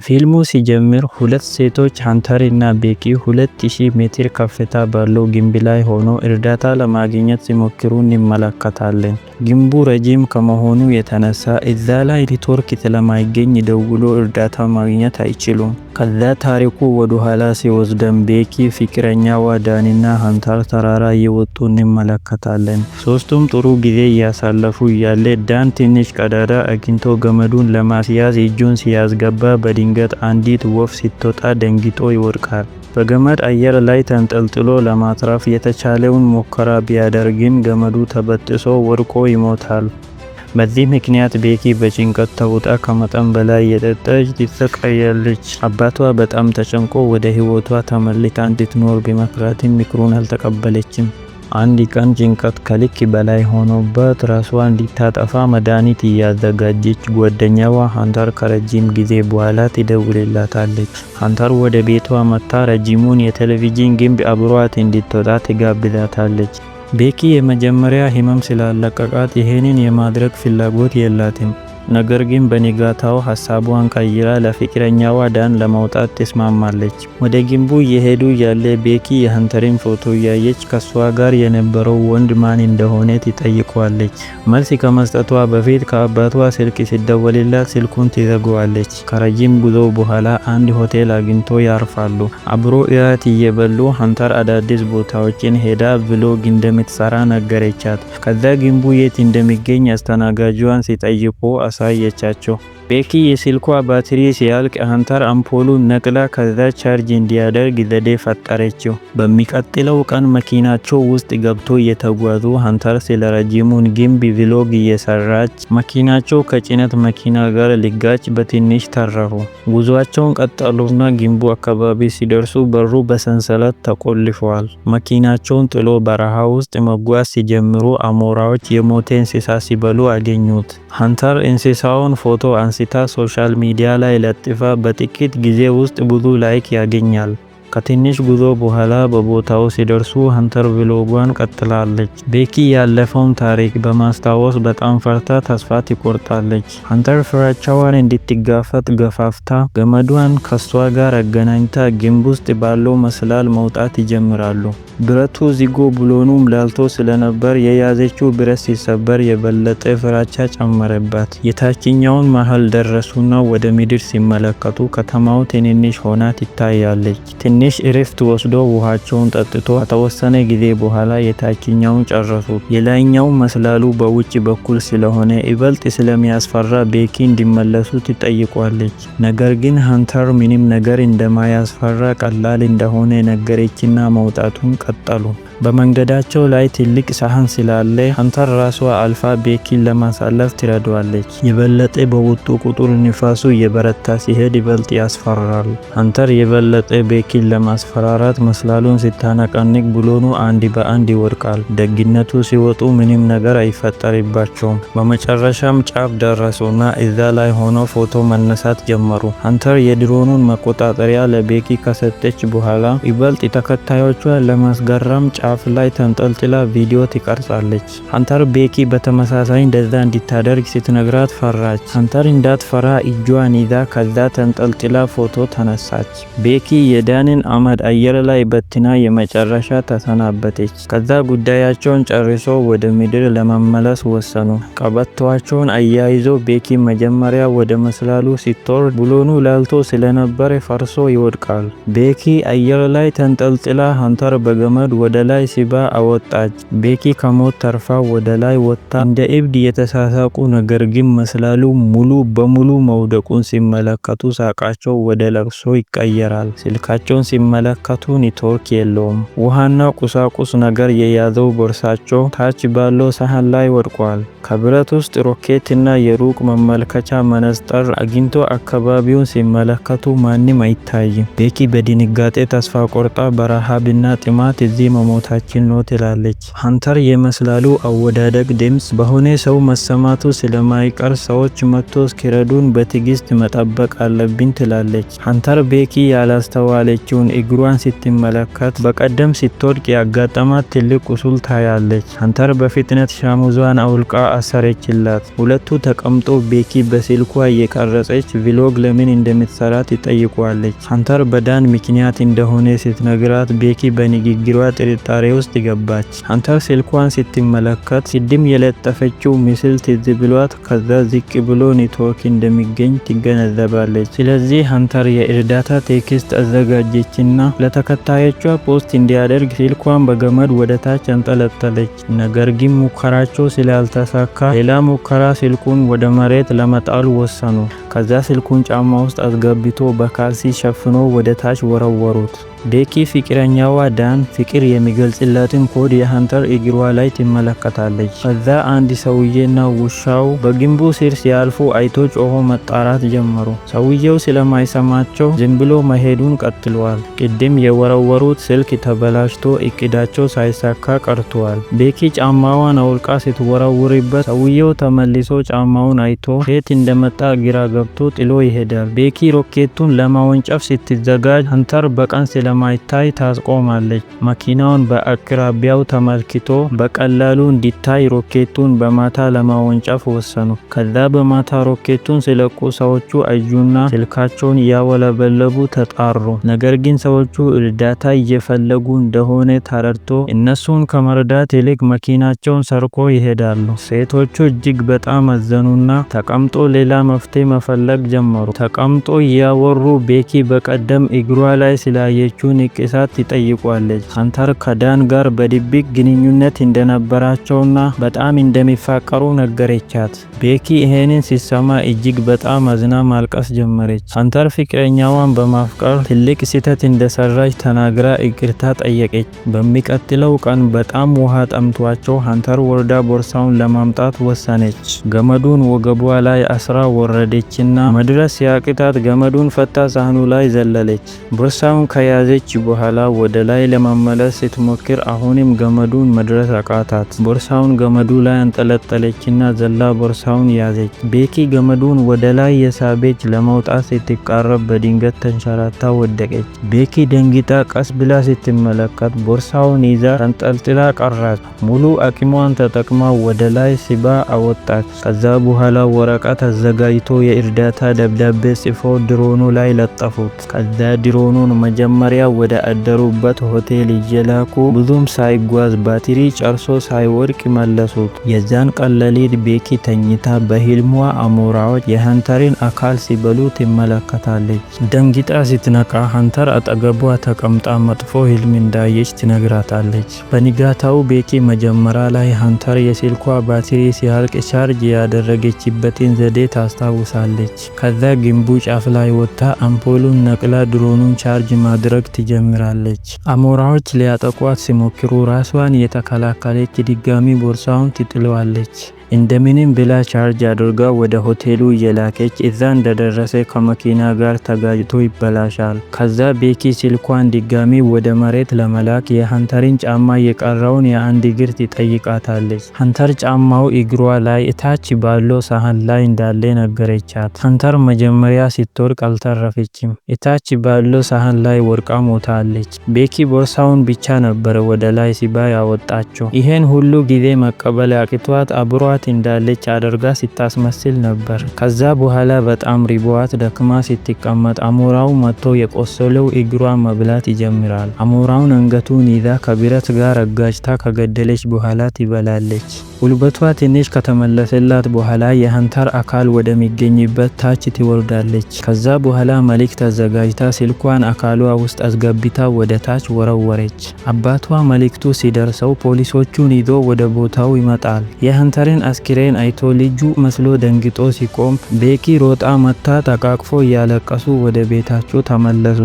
ፊልሙ ሲጀምር ሁለት ሴቶች ሃንተር እና ቤኪ 2000 ሜትር ከፍታ ባለው ግንብ ላይ ሆነው እርዳታ ለማግኘት ሲሞክሩ እንመለከታለን። ግንቡ ረጅም ከመሆኑ የተነሳ እዛ ላይ ኔትወርክ ስለማይገኝ ደውሎ እርዳታ ማግኘት አይችሉም። ከዛ ታሪኩ ወደ ኋላ ሲወስደን ቤኪ ፍቅረኛዋ ዳኒና ሃንተር ተራራ እየወጡ እንመለከታለን። ሶስቱም ጥሩ ጊዜ እያሳለፉ እያለ ዳን ትንሽ ቀዳዳ አግኝቶ ገመዱን ለማስያዝ እጁን ሲያስገባ በድንገት አንዲት ወፍ ስትወጣ ደንግጦ ይወድቃል። በገመድ አየር ላይ ተንጠልጥሎ ለማትረፍ የተቻለውን ሙከራ ቢያደርግም ገመዱ ተበጥሶ ወድቆ ይሞታል። በዚህ ምክንያት ቤኪ በጭንቀት ተውጣ ከመጠን በላይ የጠጣች ትሰቃያለች። አባቷ በጣም ተጨንቆ ወደ ህይወቷ ተመልሳ እንድትኖር ቢመክራትም ምክሩን አልተቀበለችም። አንድ ቀን ጭንቀት ከልክ በላይ ሆኖባት ራሷን እንድታጠፋ መድኃኒት እያዘጋጀች ጓደኛዋ ሃንተር ከረጅም ጊዜ በኋላ ትደውልላታለች። ሃንተር ወደ ቤቷ መጥታ ረጅሙን የቴሌቪዥን ግንብ አብሯት እንድትወጣ ትጋብዛታለች። ቤኪ የመጀመሪያ ህመም ስላለቀቃት ይሄንን የማድረግ ፍላጎት የላትም። ነገር ግን በንጋታው ሀሳቧን ቀይራ ለፍቅረኛዋ ዳን ለመውጣት ተስማማለች። ወደ ግንቡ እየሄዱ ያለ ቤኪ የሃንተርን ፎቶ እያየች ከሷ ጋር የነበረው ወንድ ማን እንደሆነ ትጠይቀዋለች። መልስ ከመስጠቷ በፊት ከአባቷ ስልክ ሲደወልላት ስልኩን ትዘጋዋለች። ከረጅም ጉዞ በኋላ አንድ ሆቴል አግኝቶ ያርፋሉ። አብሮ እራት እየበሉ ሃንተር አዳዲስ ቦታዎችን ሄዳ ብሎግ እንደምትሰራ ነገረቻት። ከዛ ግንቡ የት እንደሚገኝ አስተናጋጇን ሲጠይቁ አሳየቻቸው። ቤኪ የስልኳ ባትሪ ሲያልቅ ሃንተር አምፖሉን ነቅላ ከዛ ቻርጅ እንዲያደርግ ዘዴ ፈጠረችው። በሚቀጥለው ቀን መኪናቸው ውስጥ ገብቶ እየተጓዙ ሃንተር ስለ ረጅሙን ግንብ ቪሎግ እየሰራች መኪናቸው ከጭነት መኪና ጋር ሊጋጭ በትንሽ ተረፉ። ጉዟቸውን ቀጠሉና ግንቡ አካባቢ ሲደርሱ በሩ በሰንሰለት ተቆልፈዋል። መኪናቸውን ጥሎ በረሃ ውስጥ መጓዝ ሲጀምሩ አሞራዎች የሞተ እንስሳ ሲበሉ አገኙት። ሃንተር እንስሳውን ፎቶ አንስታ ሶሻል ሚዲያ ላይ ለጥፋ በጥቂት ጊዜ ውስጥ ብዙ ላይክ ያገኛል። ከትንሽ ጉዞ በኋላ በቦታው ሲደርሱ ሃንተር ቪሎጓን ቀጥላለች። ቤኪ ያለፈውን ታሪክ በማስታወስ በጣም ፈርታ ተስፋ ትቆርጣለች። ሃንተር ፍራቻዋን እንድትጋፈጥ ገፋፍታ ገመዷን ከሷ ጋር አገናኝታ ግንብ ውስጥ ባለው መሰላል መውጣት ይጀምራሉ። ብረቱ ዚጎ ብሎኑም ላልቶ ስለነበር የያዘችው ብረት ሲሰበር የበለጠ ፍራቻ ጨመረባት። የታችኛውን መሃል ደረሱና ወደ ምድር ሲመለከቱ ከተማው ትንንሽ ሆና ትታያለች። ትንሽ እረፍት ወስዶ ውሃቸውን ጠጥቶ ከተወሰነ ጊዜ በኋላ የታችኛውን ጨረሱ። የላይኛው መስላሉ በውጭ በኩል ስለሆነ ይበልጥ ስለሚያስፈራ ቤኪ እንዲመለሱ ትጠይቋለች። ነገር ግን ሃንተር ምንም ነገር እንደማያስፈራ ቀላል እንደሆነ ነገረችና መውጣቱን ቀጠሉ። በመንገዳቸው ላይ ትልቅ ሳህን ስላለ ሃንተር ራሷ አልፋ ቤኪን ለማሳለፍ ትረዳዋለች። የበለጠ በወጡ ቁጥር ንፋሱ የበረታ ሲሄድ ይበልጥ ያስፈራል። ሃንተር የበለጠ ቤኪን ለማስፈራራት መስላሉን ስታነቃንቅ ብሎኑ አንድ በአንድ ይወድቃል። ደግነቱ ሲወጡ ምንም ነገር አይፈጠርባቸውም። በመጨረሻም ጫፍ ደረሱና እዛ ላይ ሆኖ ፎቶ መነሳት ጀመሩ። ሃንተር የድሮኑን መቆጣጠሪያ ለቤኪ ከሰጠች በኋላ ይበልጥ ተከታዮቿን ለማስገረም ጫፍ ላይ ተንጠልጥላ ቪዲዮ ትቀርጻለች። ሃንተር ቤኪ በተመሳሳይ እንደዛ እንድታደርግ ስትነግራት ፈራች። ሃንተር እንዳትፈራ እጇን ይዛ ከዛ ተንጠልጥላ ፎቶ ተነሳች። ቤኪ የዳንን አመድ አየር ላይ በትና የመጨረሻ ተሰናበተች። ከዛ ጉዳያቸውን ጨርሶ ወደ ምድር ለመመለስ ወሰኑ። ቀበቷቸውን አያይዞ ቤኪ መጀመሪያ ወደ መስላሉ ስትወርድ ብሎኑ ላልቶ ስለነበር ፈርሶ ይወድቃል። ቤኪ አየር ላይ ተንጠልጥላ ሃንተር በገመድ ወደ ላይ ሲባ አወጣች። ቤኪ ከሞት ተርፋ ወደ ላይ ወጣ። እንደ እብድ የተሳሳቁ ነገር ግን መስላሉ ሙሉ በሙሉ መውደቁን ሲመለከቱ ሳቃቸው ወደ ለቅሶ ይቀየራል። ስልካቸውን ሲመለከቱ ኔትወርክ የለውም። ውሃና ቁሳቁስ ነገር የያዘው ቦርሳቸው ታች ባለው ሳህን ላይ ወድቋል። ከብረት ውስጥ ሮኬትና የሩቅ መመልከቻ መነጽር አግኝቶ አካባቢውን ሲመለከቱ ማንም አይታይም። ቤኪ በድንጋጤ ተስፋ ቆርጣ በረሃብና ጥማት እዚህ መሞታ መብታችን ነው ትላለች። ሀንተር የመስላሉ አወዳደቅ ድምፅ በሆነ ሰው መሰማቱ ስለማይቀር ሰዎች መጥቶ እስኪረዱን በትዕግስት መጠበቅ አለብን ትላለች። ሀንተር ቤኪ ያላስተዋለችውን እግሯን ስትመለከት በቀደም ስትወድቅ ያጋጠማት ትልቅ ቁስል ታያለች። ሀንተር በፍጥነት ሻሙዟን አውልቃ አሰረችላት። ሁለቱ ተቀምጦ ቤኪ በስልኳ እየቀረጸች ቪሎግ ለምን እንደምትሰራ ትጠይቋለች። ሀንተር በዳን ምክንያት እንደሆነ ስትነግራት ቤኪ በንግግሯ ጥርጣሬ ውስጥ ገባች። ሀንተር ስልኳን ስትመለከት ቅድም የለጠፈችው ምስል ትዝ ብሏት ከዛ ዝቅ ብሎ ኔትወርክ እንደሚገኝ ትገነዘባለች። ስለዚህ ሀንተር የእርዳታ ቴክስት አዘጋጀችና ለተከታዮቿ ፖስት እንዲያደርግ ስልኳን በገመድ ወደ ታች አንጠለጠለች። ነገር ግን ሙከራቸው ስላልተሳካ ሌላ ሙከራ ስልኩን ወደ መሬት ለመጣል ወሰኑ። ከዛ ስልኩን ጫማ ውስጥ አስገብቶ በካልሲ ሸፍኖ ወደ ታች ወረወሩት። ቤኪ ፍቅረኛዋ ዳን ፍቅር የሚገልጽላትን ኮድ የሀንተር እግሯ ላይ ትመለከታለች። ከዛ አንድ ሰውዬና ውሻው በግንቡ ስር ሲያልፉ አይቶ ጮሆ መጣራት ጀመሩ። ሰውዬው ስለማይሰማቸው ዝም ብሎ መሄዱን ቀጥሏል። ቅድም የወረወሩት ስልክ ተበላሽቶ እቅዳቸው ሳይሳካ ቀርቷል። ቤኪ ጫማዋን አውልቃ ስትወረውርበት ሰውዬው ተመልሶ ጫማውን አይቶ ከየት እንደመጣ ግራ ገብቶ ጥሎ ይሄዳል። ቤኪ ሮኬቱን ለማወንጨፍ ስትዘጋጅ ሀንተር በቀን ስለማይታይ ታስቆማለች። መኪናውን በአቅራቢያው ተመልክቶ በቀላሉ እንዲታይ ሮኬቱን በማታ ለማወንጨፍ ወሰኑ። ከዛ በማታ ሮኬቱን ሲለቁ ሰዎቹ አዩና ስልካቸውን እያወለበለቡ ተጣሩ። ነገር ግን ሰዎቹ እርዳታ እየፈለጉ እንደሆነ ተረድቶ እነሱን ከመርዳት ይልቅ መኪናቸውን ሰርቆ ይሄዳሉ። ሴቶቹ እጅግ በጣም አዘኑና ተቀምጦ ሌላ መፍትሄ መፈለግ ጀመሩ። ተቀምጦ እያወሩ ቤኪ በቀደም እግሯ ላይ ስላየችው ንቅሳት ትጠይቋለች። ሀንተር ከዳን ጋር በድብቅ ግንኙነት እንደነበራቸውና በጣም እንደሚፋቀሩ ነገረቻት። ቤኪ ይሄንን ሲሰማ እጅግ በጣም አዝና ማልቀስ ጀመረች። ሀንተር ፍቅረኛዋን በማፍቀር ትልቅ ስህተት እንደሰራች ተናግራ ይቅርታ ጠየቀች። በሚቀጥለው ቀን በጣም ውሃ ጠምቷቸው ሀንተር ወርዳ ቦርሳውን ለማምጣት ወሰነች። ገመዱን ወገቧ ላይ አስራ ወረደችና መድረስ ሲያቅታት ገመዱን ፈታ ሳህኑ ላይ ዘለለች። ቦርሳውን ከያዘች በኋላ ወደ ላይ ለመመለስ ስትሞክር አሁንም ገመዱን መድረስ አቃታት። ቦርሳውን ገመዱ ላይ አንጠለጠለችና ዘላ ቦርሳውን ያዘች። ቤኪ ገመዱን ወደ ላይ የሳበች ለመውጣት ስትቃረብ በድንገት ተንሸራታ ወደቀች። ቤኪ ደንግጣ ቀስ ብላ ስትመለከት ቦርሳውን ይዛ ተንጠልጥላ ቀራት። ሙሉ አቅሟን ተጠቅማ ወደ ላይ ስባ አወጣች። ከዛ በኋላ ወረቀት አዘጋጅቶ የእርዳታ ደብዳቤ ጽፎ ድሮኑ ላይ ለጠፉት። ከዛ ድሮኑን መጀመሪያ ወደ አደሩበት ሆቴል እየላኩ ብዙም ሳይጓዝ ባትሪ ጨርሶ ሳይወድቅ መለሱት። የዛን ቀን ሌሊት ቤኪ ተኝታ በህልሟ አሞራዎች የሀንተርን አካል ሲበሉ ትመለከታለች። ደንግጣ ስትነቃ ሀንተር አጠገቧ ተቀምጣ መጥፎ ህልም እንዳየች ትነግራታለች። በንጋታው ቤኪ መጀመሪያ ላይ ሀንተር የስልኳ ባትሪ ሲያልቅ ቻርጅ ያደረገችበትን ዘዴ ታስታውሳለች። ከዛ ግንቡ ጫፍ ላይ ወጥታ አምፖሉን ነቅላ ድሮኑን ቻርጅ ማድረግ ትጀምራለች። አሞራዎች ሊያጠቋት ሲሞክሩ ራሷን የተከላከለች ድጋሚ ቦርሳውን ትጥለዋለች። እንደምንም ብላ ቻርጅ አድርጋ ወደ ሆቴሉ እየላከች እዛ እንደደረሰ ከመኪና ጋር ተጋጭቶ ይበላሻል። ከዛ ቤኪ ስልኳን ድጋሚ ወደ መሬት ለመላክ የሀንተርን ጫማ የቀረውን የአንድ እግር ትጠይቃታለች። ሀንተር ጫማው እግሯ ላይ እታች ባለው ሳህን ላይ እንዳለ ነገረቻት። ሀንተር መጀመሪያ ስትወድቅ አልተረፈችም። እታች ባለው ሳህን ላይ ወድቃ ሞታለች። ቤኪ ቦርሳውን ብቻ ነበር ወደ ላይ ሲባ ያወጣቸው። ይሄን ሁሉ ጊዜ መቀበል አቅቷት አብሯ እንዳለች አድርጋ ስታስመስል ነበር። ከዛ በኋላ በጣም ሪቦዋት ደክማ ስትቀመጥ አሞራው መጥቶ የቆሰለው እግሯ መብላት ይጀምራል። አሞራውን አንገቱን ይዛ ከብረት ጋር አጋጭታ ከገደለች በኋላ ትበላለች። ጉልበቷ ትንሽ ከተመለሰላት በኋላ የሀንተር አካል ወደሚገኝበት ታች ትወርዳለች። ከዛ በኋላ መልእክት አዘጋጅታ ስልኳን አካሏ ውስጥ አስገብታ ወደ ታች ወረወረች። አባቷ መልእክቱ ሲደርሰው ፖሊሶቹን ይዞ ወደ ቦታው ይመጣል። የሀንተርን አስክሬን አይቶ ልጁ መስሎ ደንግጦ ሲቆም ቤኪ ሮጣ መታ ተቃቅፎ እያለቀሱ ወደ ቤታቸው ተመለሱ።